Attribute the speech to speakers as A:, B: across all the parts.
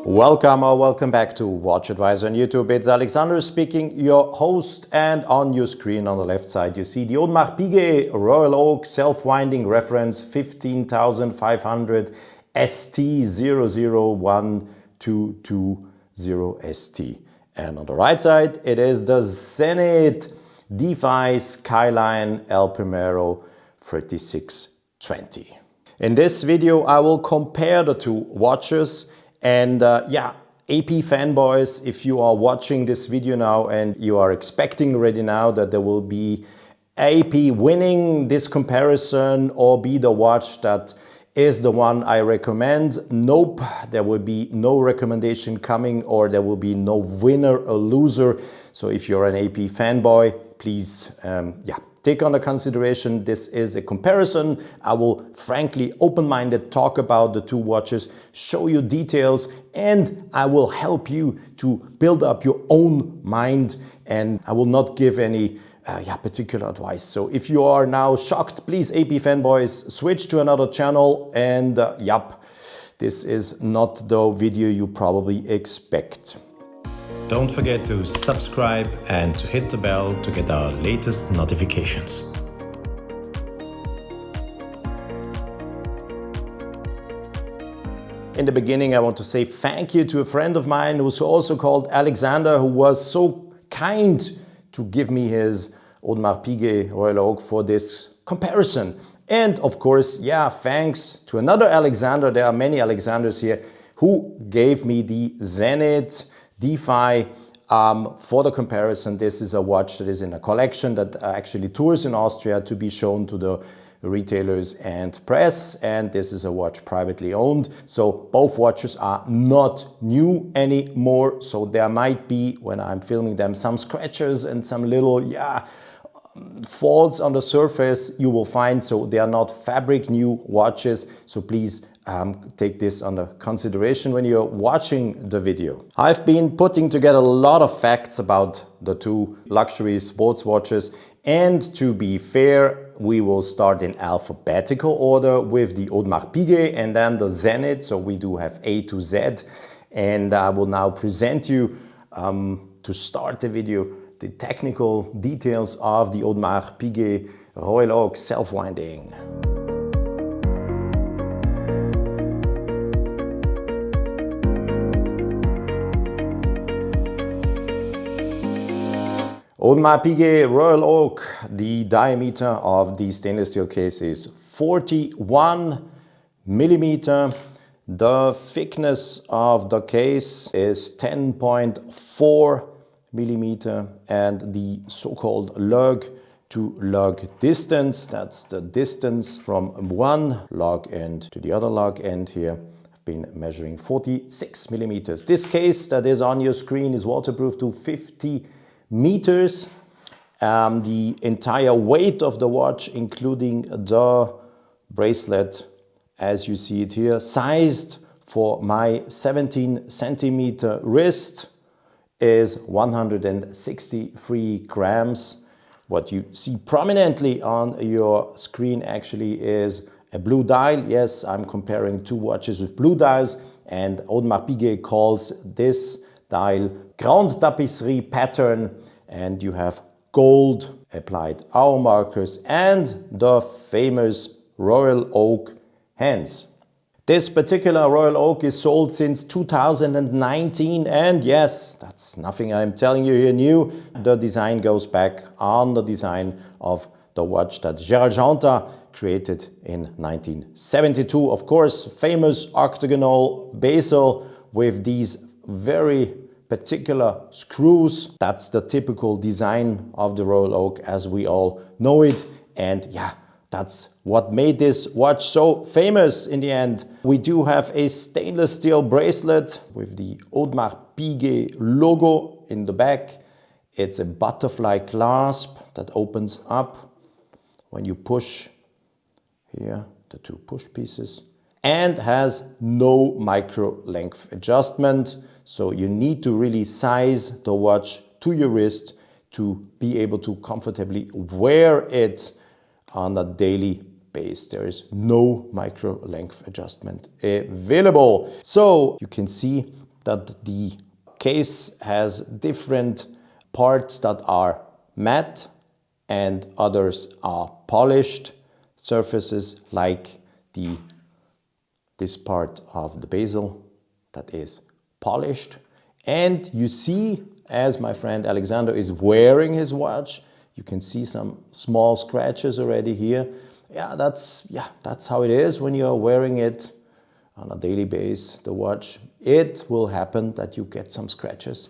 A: Welcome or welcome back to WatchAdvisor on YouTube. It's Alexander speaking, your host, and on your screen on the left side you see the Audemars Piguet Royal Oak self-winding reference 15500 ST0012220ST. And on the right side it is the Zenith Defy Skyline Primero 3620. In this video I will compare the two watches. And AP fanboys, if you are watching this video now and you are expecting already now that there will be AP winning this comparison or be the watch that is the one I recommend, nope, there will be no recommendation coming, or there will be no winner or loser. So if you're an AP fanboy, please take under consideration this is a comparison. I will frankly open-minded talk about the two watches, show you details, and I will help you to build up your own mind, and I will not give any particular advice. So if you are now shocked, please AP fanboys, switch to another channel, and this is not the video you probably expect.
B: Don't forget to subscribe and to hit the bell to get our latest notifications.
A: In the beginning, I want to say thank you to a friend of mine who's also called Alexander, who was so kind to give me his Audemars Piguet Royal Oak for this comparison. And of course, thanks to another Alexander, there are many Alexanders here, who gave me the Zenith Defy for the comparison. This is a watch that is in a collection that actually tours in Austria to be shown to the retailers and press, and this is a watch privately owned. So both watches are not new anymore, so there might be, when I'm filming them, some scratches and some little faults on the surface you will find. So they are not fabric new watches, so please take this under consideration when you're watching the video. I've been putting together a lot of facts about the two luxury sports watches, and to be fair, we will start in alphabetical order with the Audemars Piguet and then the Zenith, so we do have A to Z, and I will now present you, to start the video, the technical details of the Audemars Piguet Royal Oak self-winding. Audemars Piguet Royal Oak, the diameter of the stainless steel case is 41 millimeter. The thickness of the case is 10.4 millimeter, and the so-called lug-to-lug distance, that's the distance from one lug end to the other lug end here, I've been measuring 46 millimeters. This case that is on your screen is waterproof to 50 meters. The entire weight of the watch, including the bracelet, as you see it here, sized for my 17 centimeter wrist, is 163 grams. What you see prominently on your screen actually is a blue dial. Yes, I'm comparing two watches with blue dials, and Audemars Piguet calls this dial Grande Tapisserie pattern, and you have gold applied hour markers and the famous Royal Oak hands. This particular Royal Oak is sold since 2019, and yes, that's nothing I'm telling you here new. The design goes back on the design of the watch that Gerald Jantar created in 1972. Of course, famous octagonal bezel with these very particular screws. That's the typical design of the Royal Oak as we all know it, and that's what made this watch so famous in the end. We do have a stainless steel bracelet with the Audemars Piguet logo in the back. It's a butterfly clasp that opens up when you push here, the two push pieces, and has no micro length adjustment. So you need to really size the watch to your wrist to be able to comfortably wear it on a daily basis. There is no micro length adjustment available. So you can see that the case has different parts that are matte and others are polished surfaces, like this part of the bezel that is polished. And you see, as my friend Alexander is wearing his watch, you can see some small scratches already here. Yeah, that's how it is when you're wearing it on a daily basis, the watch. It will happen that you get some scratches.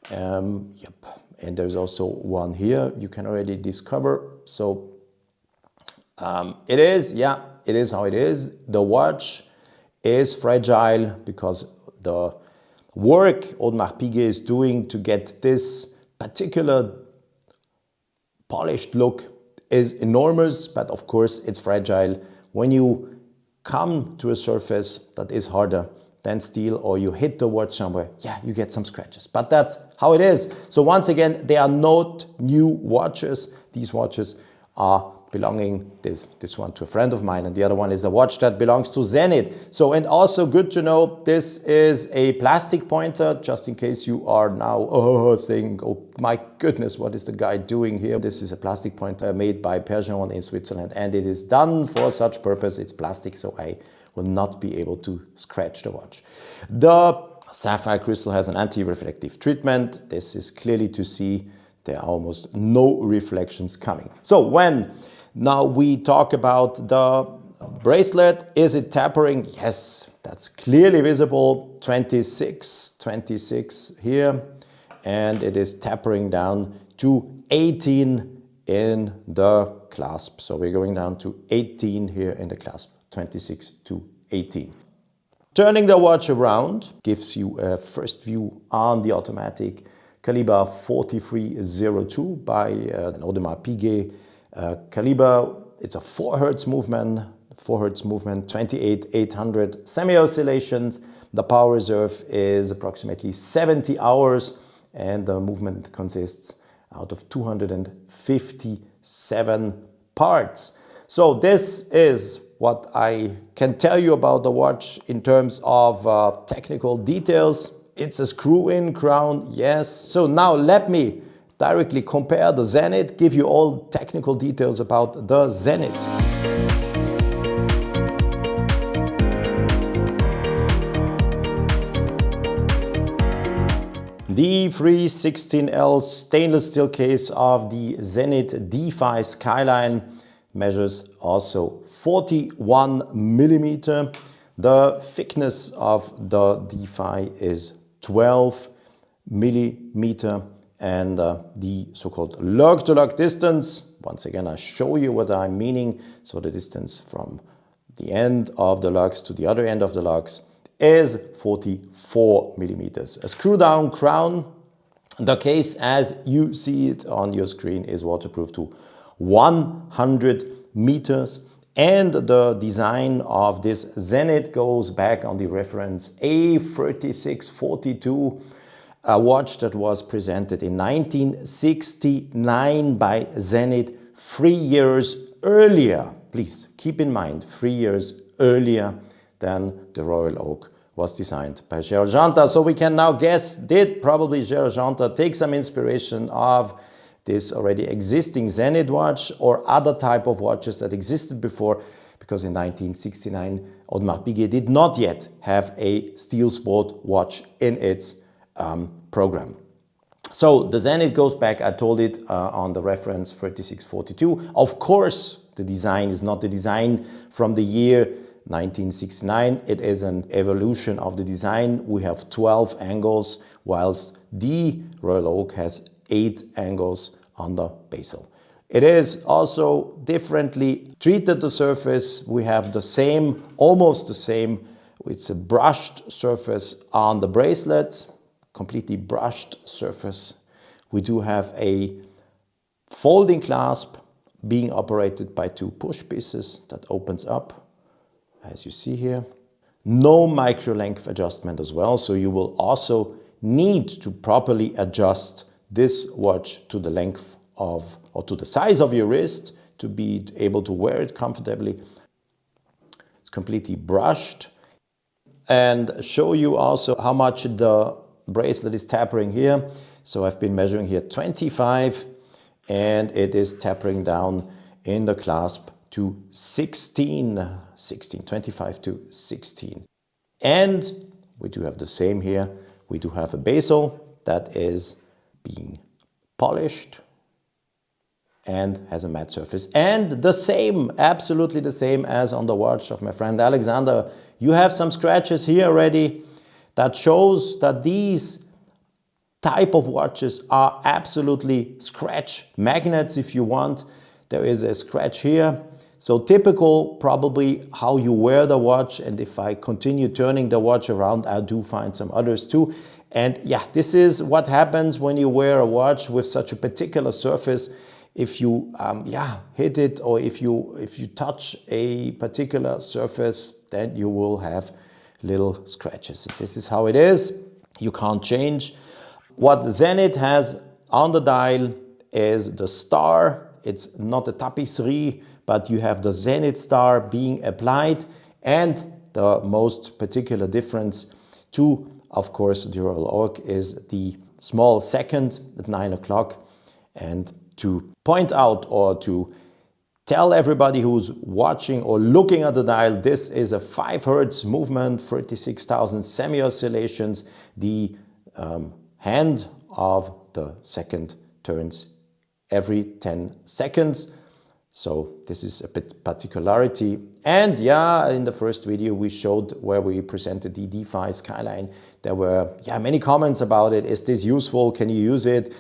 A: Yep. And there's also one here you can already discover. So it is how it is. The watch is fragile because the work Audemars Piguet is doing to get this particular polished look is enormous, but of course it's fragile. When you come to a surface that is harder than steel, or you hit the watch somewhere, yeah, you get some scratches. But that's how it is. So once again, they are not new watches. These watches are belonging, this one to a friend of mine, and the other one is a watch that belongs to Zenith. So, and also good to know, this is a plastic pointer, just in case you are now saying, oh my goodness, what is the guy doing here? This is a plastic pointer made by Percheron in Switzerland, and it is done for such purpose. It's plastic, so I will not be able to scratch the watch. The sapphire crystal has an anti-reflective treatment. This is clearly to see. There are almost no reflections coming. So when now we talk about the bracelet, is it tapering? Yes, that's clearly visible. 26 here, and it is tapering down to 18 in the clasp. So we're going down to 18 here in the clasp, 26 to 18. Turning the watch around gives you a first view on the automatic Calibre 4302 by an Audemars Piguet Calibre. It's a 4 Hz movement, 28,800 semi-oscillations. The power reserve is approximately 70 hours, and the movement consists out of 257 parts. So this is what I can tell you about the watch in terms of technical details. It's a screw-in crown, yes. So now let me directly compare the Zenith, give you all technical details about the Zenith. The 316L stainless steel case of the Zenith Defy Skyline measures also 41 millimeter. The thickness of the Defy is 12 millimeter, and the so-called lug-to-lug distance, once again I show you what I'm meaning, so the distance from the end of the lugs to the other end of the lugs is 44 millimeters. A screw-down crown. The case as you see it on your screen is waterproof to 100 meters. And the design of this Zenith goes back on the reference A3642, a watch that was presented in 1969 by Zenith 3 years earlier. Please keep in mind, 3 years earlier than the Royal Oak was designed by Gerald Janta. So we can now guess, did probably Gerald Janta take some inspiration of this already existing Zenith watch or other type of watches that existed before, because in 1969 Audemars Piguet did not yet have a steel sport watch in its program. So the Zenith goes back, I told it, on the reference 3642. Of course, the design is not the design from the year 1969. It is an evolution of the design. We have 12 angles, whilst the Royal Oak has 8 angles on the bezel. It is also differently treated, the surface. We have the same, almost the same. It's a brushed surface on the bracelet, completely brushed surface. We do have a folding clasp being operated by 2 push pieces that opens up, as you see here. No micro length adjustment as well, so you will also need to properly adjust this watch to the length of, or to the size of your wrist to be able to wear it comfortably. It's completely brushed. and show you also how much the bracelet is tapering here. So I've been measuring here 25, and it is tapering down in the clasp to 16, 25 to 16. And we do have the same here. We do have a bezel that is being polished and has a matte surface. And the same, absolutely the same as on the watch of my friend Alexander. You have some scratches here already that shows that these type of watches are absolutely scratch magnets if you want. There is a scratch here. So typical probably how you wear the watch, and if I continue turning the watch around, I do find some others too. And yeah, this is what happens when you wear a watch with such a particular surface. If you hit it, or if you touch a particular surface, then you will have little scratches. This is how it is. You can't change. What Zenith has on the dial is the star. It's not a tapisserie, but you have the Zenith star being applied, and the most particular difference to, of course, the Royal Oak is the small second at 9 o'clock. And to point out, or to tell everybody who's watching or looking at the dial, this is a 5 Hertz movement, 36,000 semi-oscillations. The hand of the second turns every 10 seconds. So this is a bit particularity. And yeah, in the first video we showed where we presented the Defy Skyline, there were many comments about it. Is this useful? Can you use it?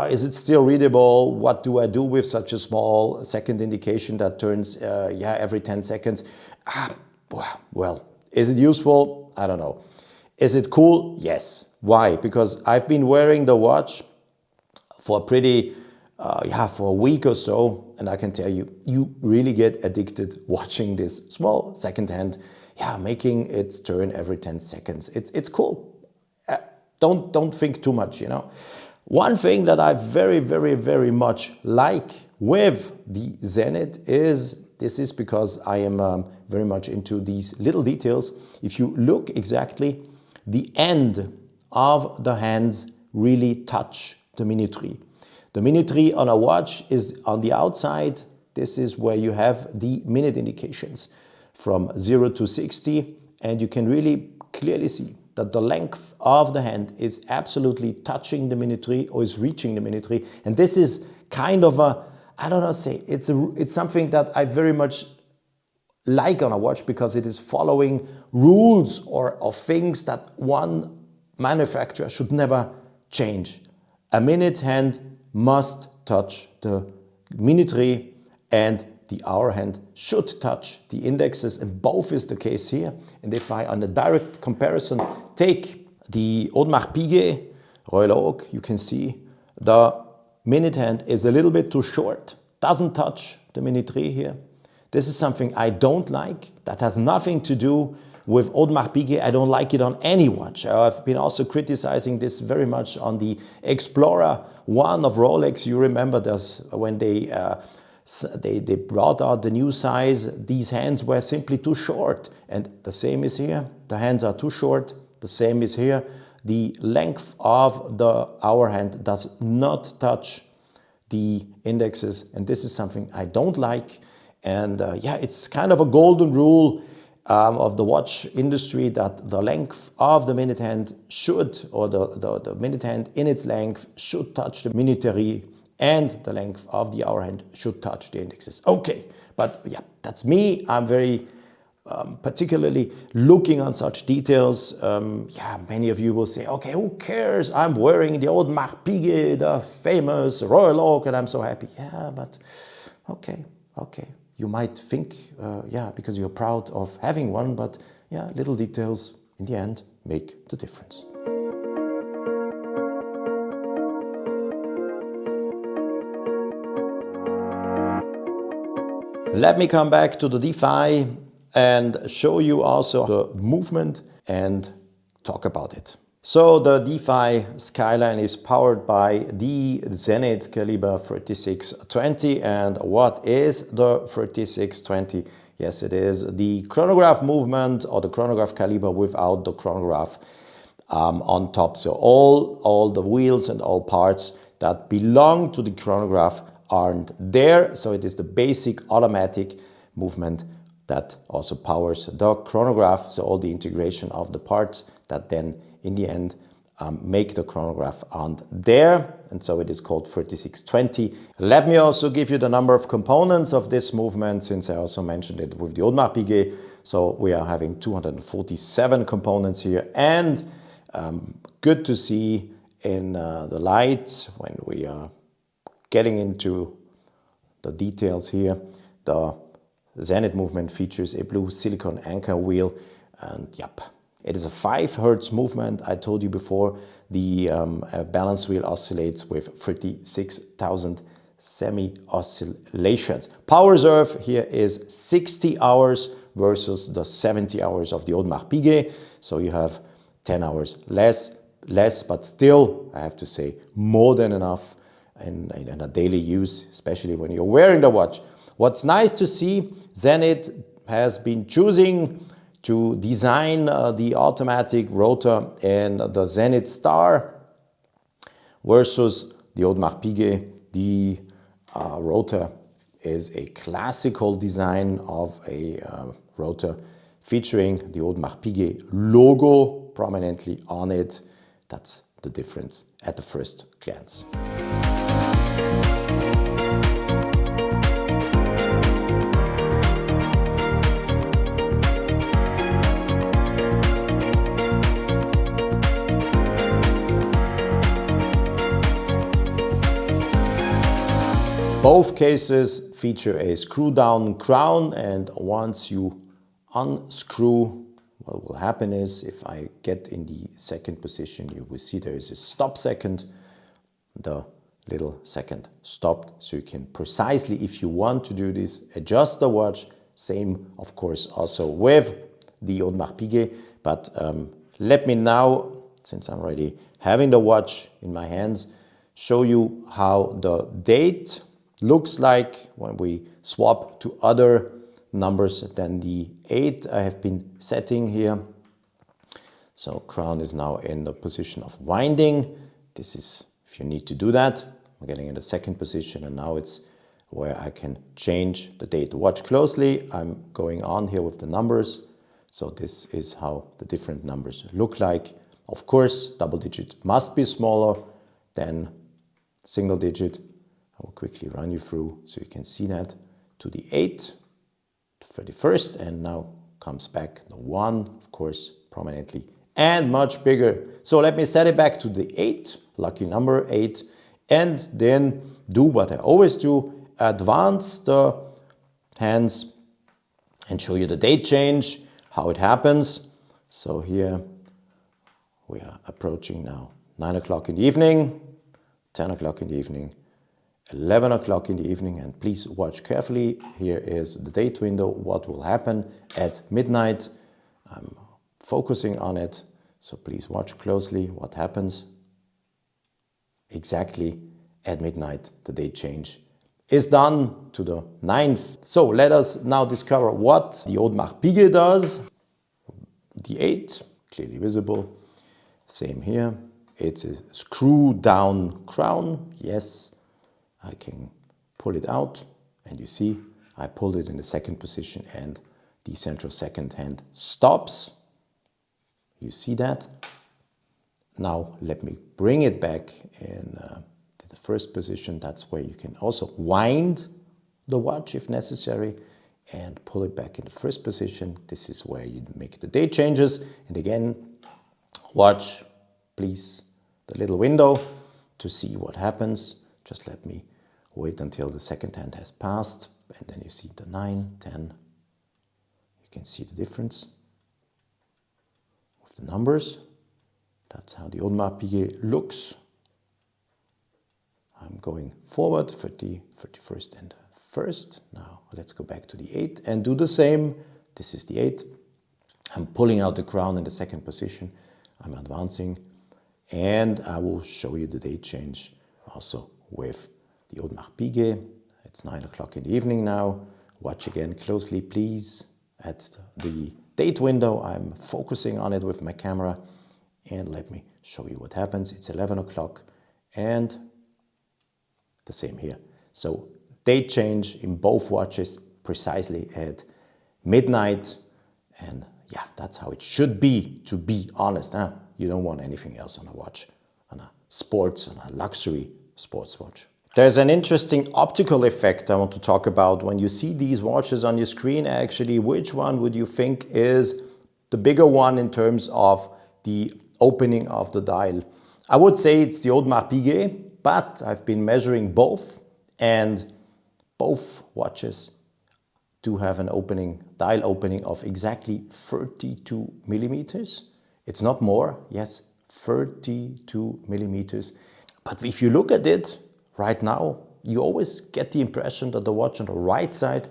A: Is it still readable? What do I do with such a small second indication that turns every 10 seconds? Well, is it useful? I don't know. Is it cool? Yes. Why? Because I've been wearing the watch for for a week or so, and I can tell you, you really get addicted watching this small second hand, making its turn every 10 seconds. It's cool. Don't think too much, you know. One thing that I very, very, very much like with the Zenith this is because I am very much into these little details. If you look exactly, the end of the hands really touch the minuterie. The minuterie on a watch is on the outside. This is where you have the minute indications from 0 to 60, and you can really clearly see that the length of the hand is absolutely touching the minuterie, or is reaching the minuterie. And this is kind of it's something that I very much like on a watch, because it is following rules or things that one manufacturer should never change. A minute hand must touch the minuterie, and the hour hand should touch the indexes, and both is the case here. And if I, on a direct comparison, take the Audemars Piguet Royal Oak, you can see the minute hand is a little bit too short, doesn't touch the minuterie here. This is something I don't like. That has nothing to do with Audemars Piguet. I don't like it on any watch. I've been also criticizing this very much on the Explorer 1 of Rolex. You remember this when they brought out the new size. These hands were simply too short, and the same is here. The hands are too short. The same is here. The length of the hour hand does not touch the indexes, and this is something I don't like. And it's kind of a golden rule of the watch industry that the length of the minute hand should, or the minute hand in its length should touch the minuterie, and the length of the hour hand should touch the indexes. Okay, but that's me. I'm very particularly looking on such details. Many of you will say, okay, who cares? I'm wearing the Audemars Piguet, the famous Royal Oak, and I'm so happy. Yeah, but okay. You might think, because you're proud of having one, but little details in the end make the difference. Let me come back to the Defy and show you also the movement and talk about it. So the Defy Skyline is powered by the Zenith Calibre 3620. And what is the 3620? Yes, it is the chronograph movement or the chronograph caliber without the chronograph on top. So all the wheels and all parts that belong to the chronograph aren't there. So it is the basic automatic movement that also powers the chronograph. So all the integration of the parts that then in the end make the chronograph aren't there. And so it is called 3620. Let me also give you the number of components of this movement, since I also mentioned it with the Audemars Piguet. So we are having 247 components here, and good to see in the light when we are getting into the details here. The Zenith movement features a blue silicone anchor wheel, and yep, it is a 5 Hertz movement. I told you before, the balance wheel oscillates with 36,000 semi-oscillations. Power reserve here is 60 hours versus the 70 hours of the Audemars Piguet. So you have 10 hours less, but still, I have to say, more than enough in a daily use, especially when you're wearing the watch. What's nice to see, Zenith has been choosing to design the automatic rotor in the Zenith Star versus the Audemars Piguet. The rotor is a classical design of a rotor featuring the Audemars Piguet logo prominently on it. That's the difference at the first glance. Both cases feature a screw-down crown, and once you unscrew, what will happen is, if I get in the second position, you will see there is a stop second. The little second stopped, so you can precisely, if you want to do this, adjust the watch. Same, of course, also with the Audemars Piguet. But let me now, since I'm already having the watch in my hands, show you how the date looks like when we swap to other numbers than the 8 I have been setting here. So crown is now in the position of winding. This is if you need to do that. I'm getting in the second position, and now it's where I can change the date. Watch closely. I'm going on here with the numbers. So this is how the different numbers look like. Of course, double digit must be smaller than single digit. I will quickly run you through so you can see that. To the 8, the 31st, and now comes back the 1, of course, prominently, and much bigger. So let me set it back to the 8, lucky number 8, and then do what I always do, advance the hands and show you the date change, how it happens. So here we are approaching now 9 o'clock in the evening, 10 o'clock in the evening, 11 o'clock in the evening, and please watch carefully. Here is the date window, what will happen at midnight. I'm focusing on it, so please watch closely what happens. Exactly at midnight, the date change is done to the 9th. So let us now discover what the Audemars Piguet does. The 8, clearly visible. Same here. It's a screw down crown. Yes, I can pull it out, and you see I pulled it in the second position and the central second hand stops. You see that? Now let me bring it back in to the first position. That's where you can also wind the watch if necessary and pull it back in the first position. This is where you make the date changes. And again, watch, please, the little window to see what happens. Just let me wait until the second hand has passed, and then you see the 9, 10. You can see the difference with the numbers. That's how the Audemars Piguet looks. I'm going forward, 30, 31st and 1st. Now let's go back to the 8 and do the same. This is the 8. I'm pulling out the crown in the second position. I'm advancing, and I will show you the date change also with the Audemars Piguet. It's 9 o'clock in the evening now. Watch again closely, please, at the date window. I'm focusing on it with my camera, and let me show you what happens. It's 11 o'clock and the same here. So date change in both watches precisely at midnight, and yeah, that's how it should be, to be honest. Huh? You don't want anything else on a watch, on a luxury sports watch. There's an interesting optical effect I want to talk about. When you see these watches on your screen, actually, which one would you think is the bigger one in terms of the opening of the dial? I would say it's the Audemars Piguet, but I've been measuring both, and both watches do have an opening, dial opening of exactly 32 millimeters. It's not more, yes, 32 millimeters. But if you look at it right now, you always get the impression that the watch on the right side,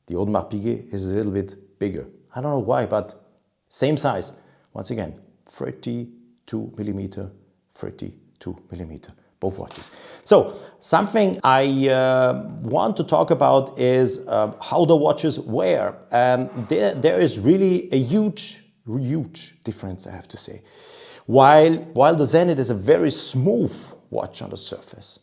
A: the Audemars Piguet, is a little bit bigger. I don't know why, but same size. Once again, 32 millimeter, 32 millimeter, both watches. So something I want to talk about is how the watches wear. There is really a huge difference, I have to say. While the Zenith is a very smooth watch on the surface,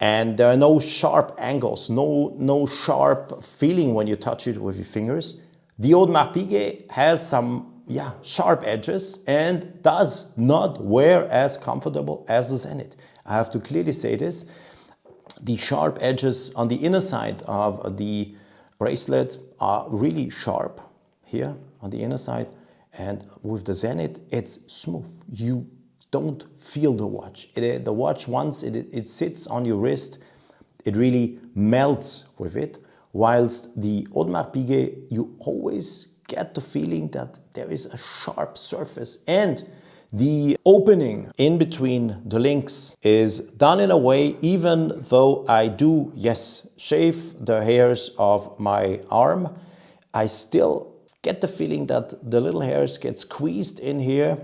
A: and there are no sharp angles, no sharp feeling when you touch it with your fingers, the Audemars Piguet has some sharp edges and does not wear as comfortable as the Zenith. I have to clearly say this. The sharp edges on the inner side of the bracelet are really sharp here on the inner side, and with the Zenith it's smooth. You don't feel the watch. The watch, once it sits on your wrist, it really melts with it, whilst the Audemars Piguet, you always get the feeling that there is a sharp surface, and the opening in between the links is done in a way, even though I do, yes, shave the hairs of my arm, I still get the feeling that the little hairs get squeezed in here.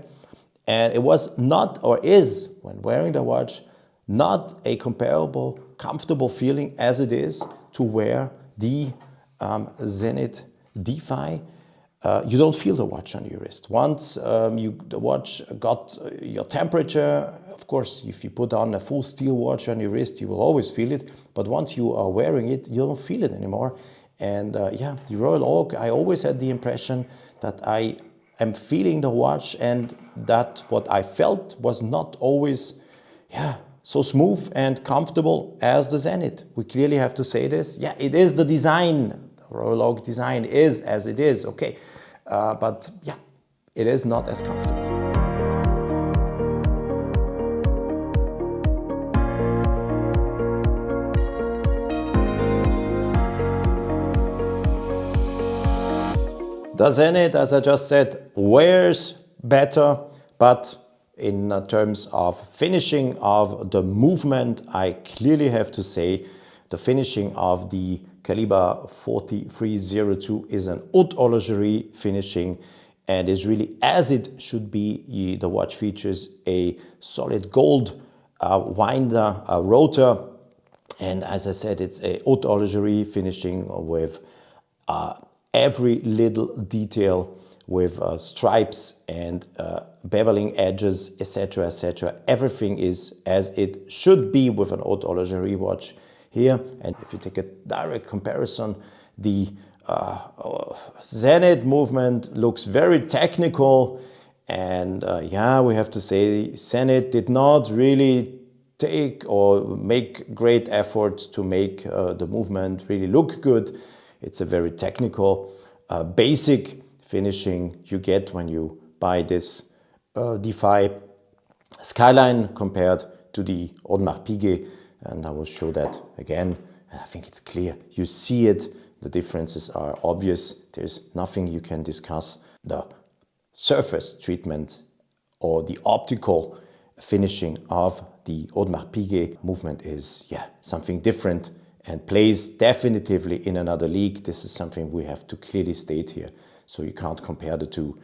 A: And it was not, or is, when wearing the watch, not a comparable, comfortable feeling as it is to wear the Zenith Defy. You don't feel the watch on your wrist. Once the watch got your temperature, of course, if you put on a full steel watch on your wrist, you will always feel it. But once you are wearing it, you don't feel it anymore. And the Royal Oak, I always had the impression that I am feeling the watch, and that what I felt was not always so smooth and comfortable as the Zenith. We clearly have to say this. Yeah, it is the design. The Royal Oak design is as it is, okay. But yeah, it is not as comfortable. The Zenith, as I just said, wears better, but in terms of finishing of the movement, I clearly have to say the finishing of the Calibre 4302 is an haute horlogerie finishing, and is really as it should be. The watch features a solid gold winder rotor, and as I said, it's a haute horlogerie finishing with every little detail, with stripes and beveling edges, etc., etc. Everything is as it should be with an haute horlogerie watch here. And if you take a direct comparison, the Zenith movement looks very technical, and we have to say Zenith did not really take or make great efforts to make the movement really look good. It's a very technical, basic finishing you get when you buy this Defy Skyline compared to the Audemars Piguet, and I will show that again. And I think it's clear. You see it. The differences are obvious. There's nothing you can discuss. The surface treatment or the optical finishing of the Audemars Piguet movement is something different, and plays definitively in another league. This is something we have to clearly state here. So you can't compare the two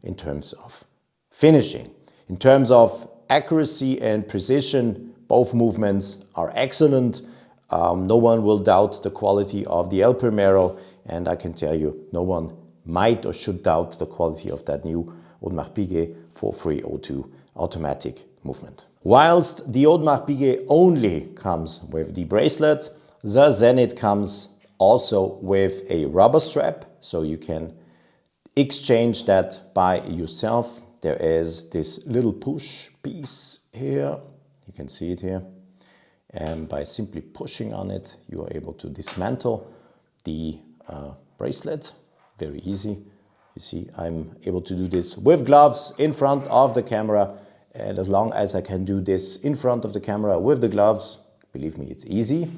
A: in terms of finishing. In terms of accuracy and precision, both movements are excellent. no one will doubt the quality of the El Primero, and I can tell you, no one might or should doubt the quality of that new Audemars Piguet 4302 automatic movement. Whilst the Audemars Piguet only comes with the bracelet, the Zenith comes also with a rubber strap, so you can exchange that by yourself. There is this little push piece here, you can see it here, and by simply pushing on it you are able to dismantle the bracelet. Very easy. You see, I'm able to do this with gloves in front of the camera, and as long as I can do this in front of the camera with the gloves, believe me, it's easy.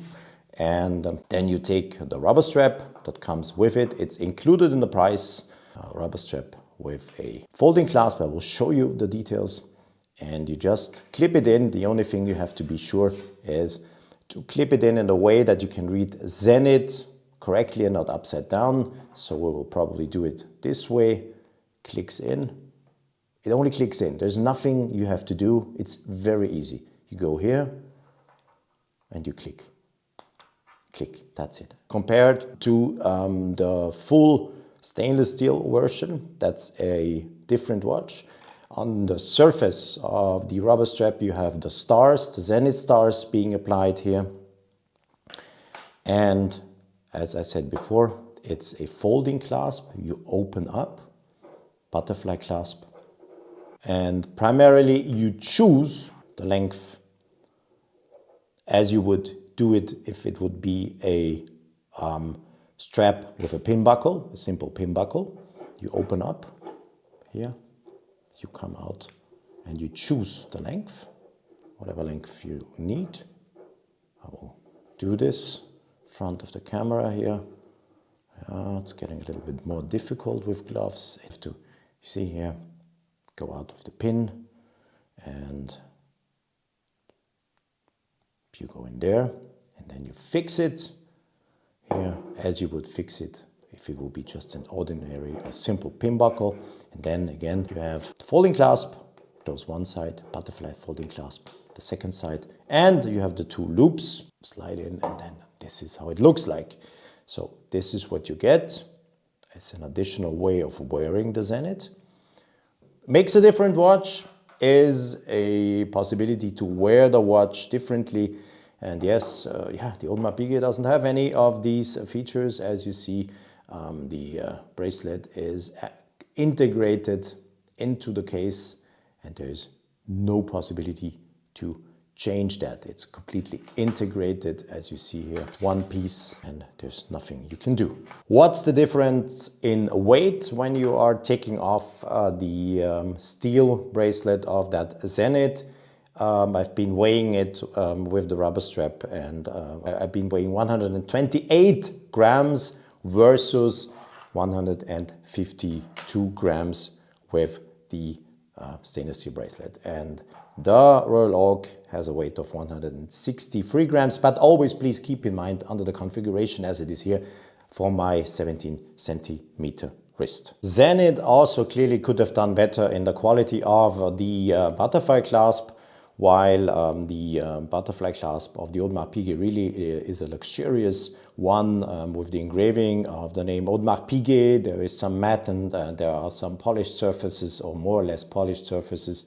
A: And then you take the rubber strap that comes with it. It's included in the price. Rubber strap with a folding clasp. I will show you the details. And you just clip it in. The only thing you have to be sure is to clip it in a way that you can read Zenith correctly and not upside down. So we will probably do it this way. Clicks in. It only clicks in. There's nothing you have to do. It's very easy. You go here and you click. Click, that's it. Compared to the full stainless steel version, that's a different watch. On the surface of the rubber strap you have the stars, the Zenith stars being applied here. And as I said before, it's a folding clasp. You open up, butterfly clasp, and primarily you choose the length as you would do it if it would be a strap with a pin buckle, a simple pin buckle. You open up here, you come out and you choose the length, whatever length you need. I will do this in front of the camera here. It's getting a little bit more difficult with gloves. You have to, you see here, go out of the pin and you go in there and then you fix it here as you would fix it if it would be just an ordinary or simple pin buckle. And then again you have folding clasp, close one side, butterfly folding clasp the second side, and you have the two loops, slide in, and then this is how it looks like. So this is what you get. It's an additional way of wearing the Zenith. Makes a different watch is a possibility to wear the watch differently. And yes, the Audemars Piguet doesn't have any of these features. As you see, the bracelet is integrated into the case and there's no possibility to change that. It's completely integrated, as you see here, one piece, and there's nothing you can do. What's the difference in weight when you are taking off the steel bracelet of that Zenith? I've been weighing it with the rubber strap, and I've been weighing 128 grams versus 152 grams with the stainless steel bracelet. And the Royal Oak has a weight of 163 grams, but always please keep in mind under the configuration as it is here for my 17 centimeter wrist. Zenith also clearly could have done better in the quality of the butterfly clasp, while the butterfly clasp of the Audemars Piguet really is a luxurious one with the engraving of the name Audemars Piguet. There is some matte and there are some polished surfaces, or more or less polished surfaces.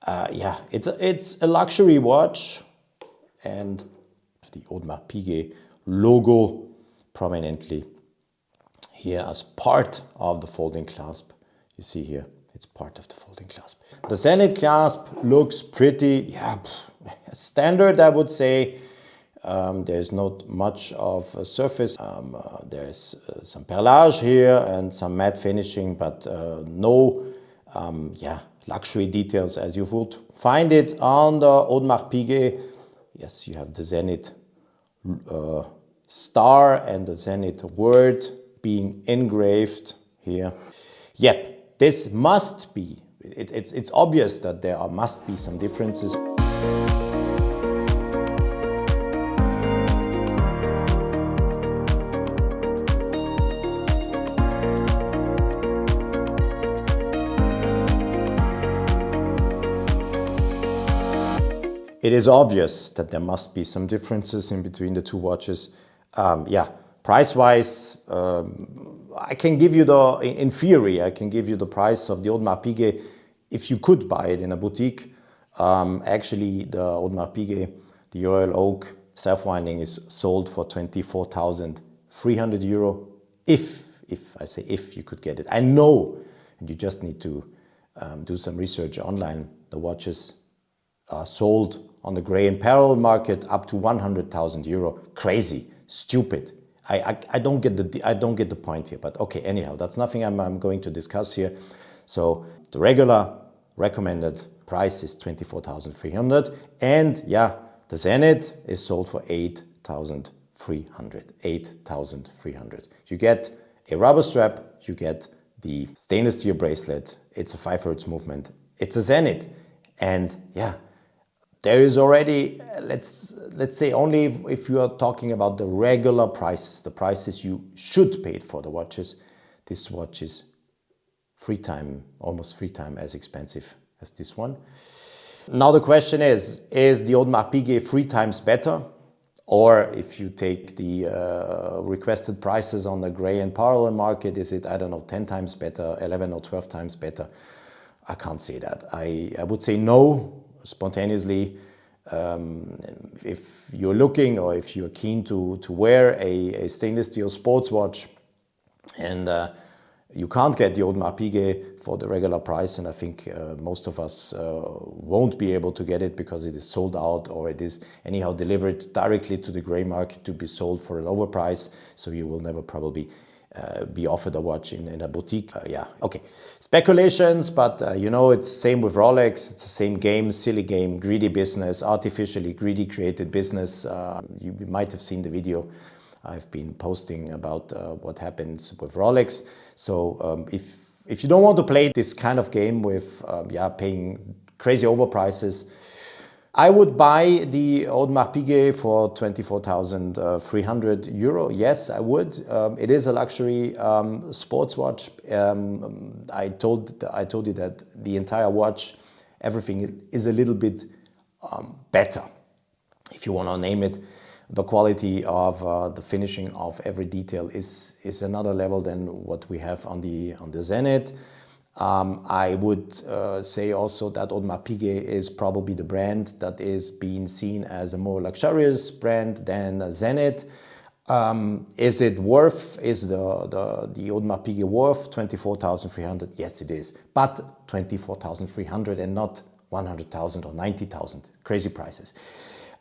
A: It's a luxury watch, and the Audemars Piguet logo prominently here as part of the folding clasp. You see here, it's part of the folding clasp. The Zenith clasp looks pretty, standard, I would say. There's not much of a surface. There's some perlage here and some matte finishing, but no luxury details as you would find it on the Audemars Piguet. Yes, you have the Zenith star and the Zenith word being engraved here. Yep, this must be, it's obvious that there must be some differences. it is obvious that there must be some differences in between the two watches. Price-wise, I can give you in theory, I can give you the price of the Audemars Piguet if you could buy it in a boutique. Actually, the Audemars Piguet, the Royal Oak Selfwinding is sold for 24,300 euro. If I say if you could get it. I know, and you just need to do some research online. The watches are sold on the grey and parallel market up to 100,000 euro. Crazy, stupid. I don't get the point here, but okay, anyhow, that's nothing I'm going to discuss here. So the regular recommended price is 24,300, and yeah, the Zenith is sold for 8,300. 8,300. You get a rubber strap, you get the stainless steel bracelet, it's a 5 Hz movement, it's a Zenith, and yeah, there is already, let's say, only if you are talking about the regular prices, the prices you should pay for the watches, this watch is almost 3 times as expensive as this one. Now the question is the Audemars Piguet 3 times better? Or if you take the requested prices on the grey and parallel market, is it, I don't know, 10 times better, 11 or 12 times better? I can't say that. I would say no, spontaneously. If you're looking or if you're keen to wear a stainless steel sports watch and you can't get the Audemars Piguet for the regular price, and I think most of us won't be able to get it because it is sold out or it is anyhow delivered directly to the grey market to be sold for a lower price, so you will never probably be offered a watch in a boutique. Okay. Speculations, but you know, it's same with Rolex. It's the same game, silly game, greedy business, artificially greedy created business. You might have seen the video I've been posting about what happens with Rolex. So if you don't want to play this kind of game with paying crazy overprices, I would buy the Audemars Piguet for 24,300 euro. Yes, I would. It is a luxury sports watch. I told you that the entire watch, everything is a little bit better, if you want to name it. The quality of the finishing of every detail is another level than what we have on the Zenith. I would say also that Audemars Piguet is probably the brand that is being seen as a more luxurious brand than Zenith. Is it worth, is the Audemars Piguet worth 24,300? Yes, it is. But 24,300 and not 100,000 or 90,000. Crazy prices.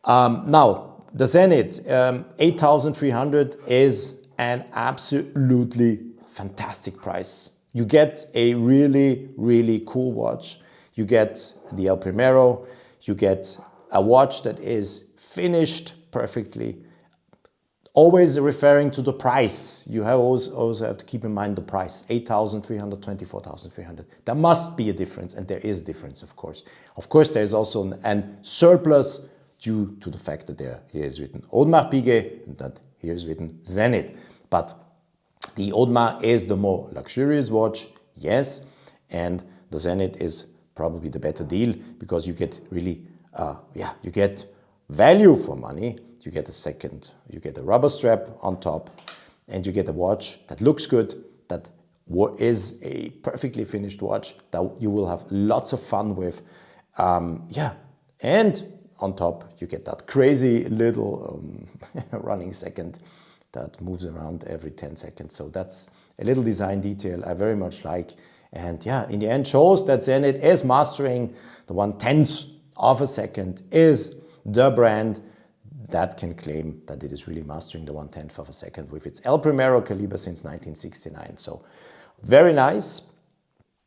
A: Now, the Zenith 8,300 is an absolutely fantastic price. You get a really, really cool watch. You get the El Primero. You get a watch that is finished perfectly. Always referring to the price. You have also have to keep in mind the price. 8,300, 24,300. There must be a difference, and there is a difference, of course. Of course, there is also an surplus due to the fact that here is written Audemars Piguet and that here is written Zenith. But the Audemars is the more luxurious watch, yes, and the Zenith is probably the better deal because you get really, you get value for money. You get you get a rubber strap on top, and you get a watch that looks good, that is a perfectly finished watch that you will have lots of fun with, and on top you get that crazy little running second that moves around every 10 seconds. So that's a little design detail I very much like. And yeah, in the end shows that Zenith is mastering the 1/10 of a second, is the brand that can claim that it is really mastering the 1/10 of a second with its El Primero Calibre since 1969. So very nice.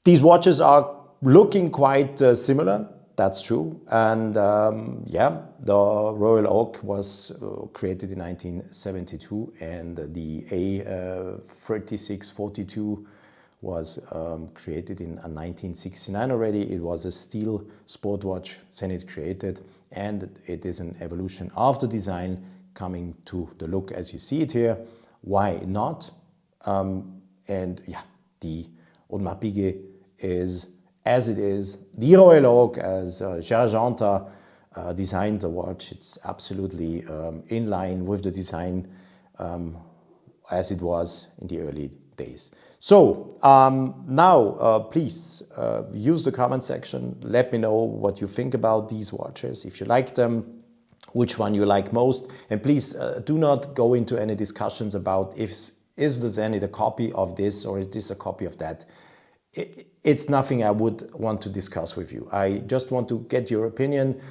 A: These watches are looking quite similar. That's true. And the Royal Oak was created in 1972, and the A3642 was created in 1969 already. It was a steel sport watch Zenith created, and it is an evolution of the design coming to the look as you see it here. Why not? The Audemars Piguet is as it is. The Royal Oak, as Gergenta designed the watch. It's absolutely in line with the design as it was in the early days. So now please use the comment section. Let me know what you think about these watches, if you like them, which one you like most, and please do not go into any discussions about is the Zenith a copy of this or is this a copy of that. It's nothing I would want to discuss with you. I just want to get your opinion.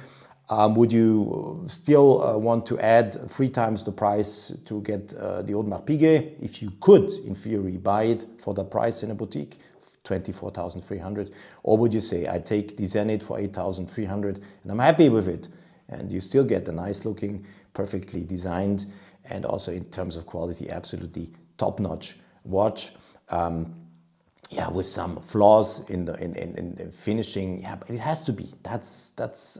A: Would you still want to add 3 times the price to get the Audemars Piguet? If you could, in theory, buy it for the price in a boutique, 24,300, or would you say I take the Zenith for 8,300 and I'm happy with it? And you still get a nice looking, perfectly designed, and also in terms of quality, absolutely top-notch watch. Yeah, with some flaws in the finishing. Yeah, but it has to be. That's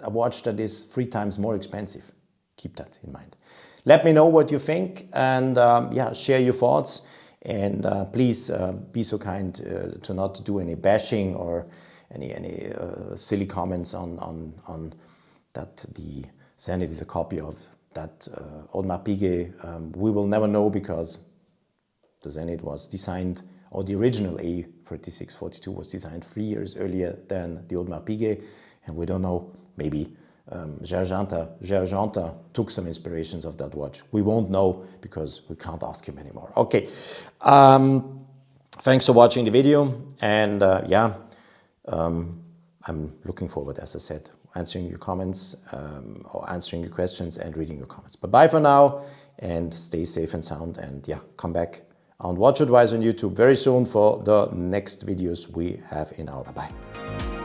A: a watch that is 3 times more expensive. Keep that in mind. Let me know what you think, and yeah, share your thoughts. And please be so kind to not do any bashing or any silly comments on that the Zenith is a copy of that Audemars Piguet. We will never know because the Zenith was designed, or the original A3642 was designed 3 years earlier than the Audemars Piguet, and we don't know, maybe Gergenta took some inspirations of that watch. We won't know because we can't ask him anymore. Okay, thanks for watching the video, and yeah, I'm looking forward, as I said, answering your comments or answering your questions and reading your comments. But bye for now, and stay safe and sound, and yeah, come back on WatchAdvisor on YouTube very soon for the next videos we have in our. Bye-bye.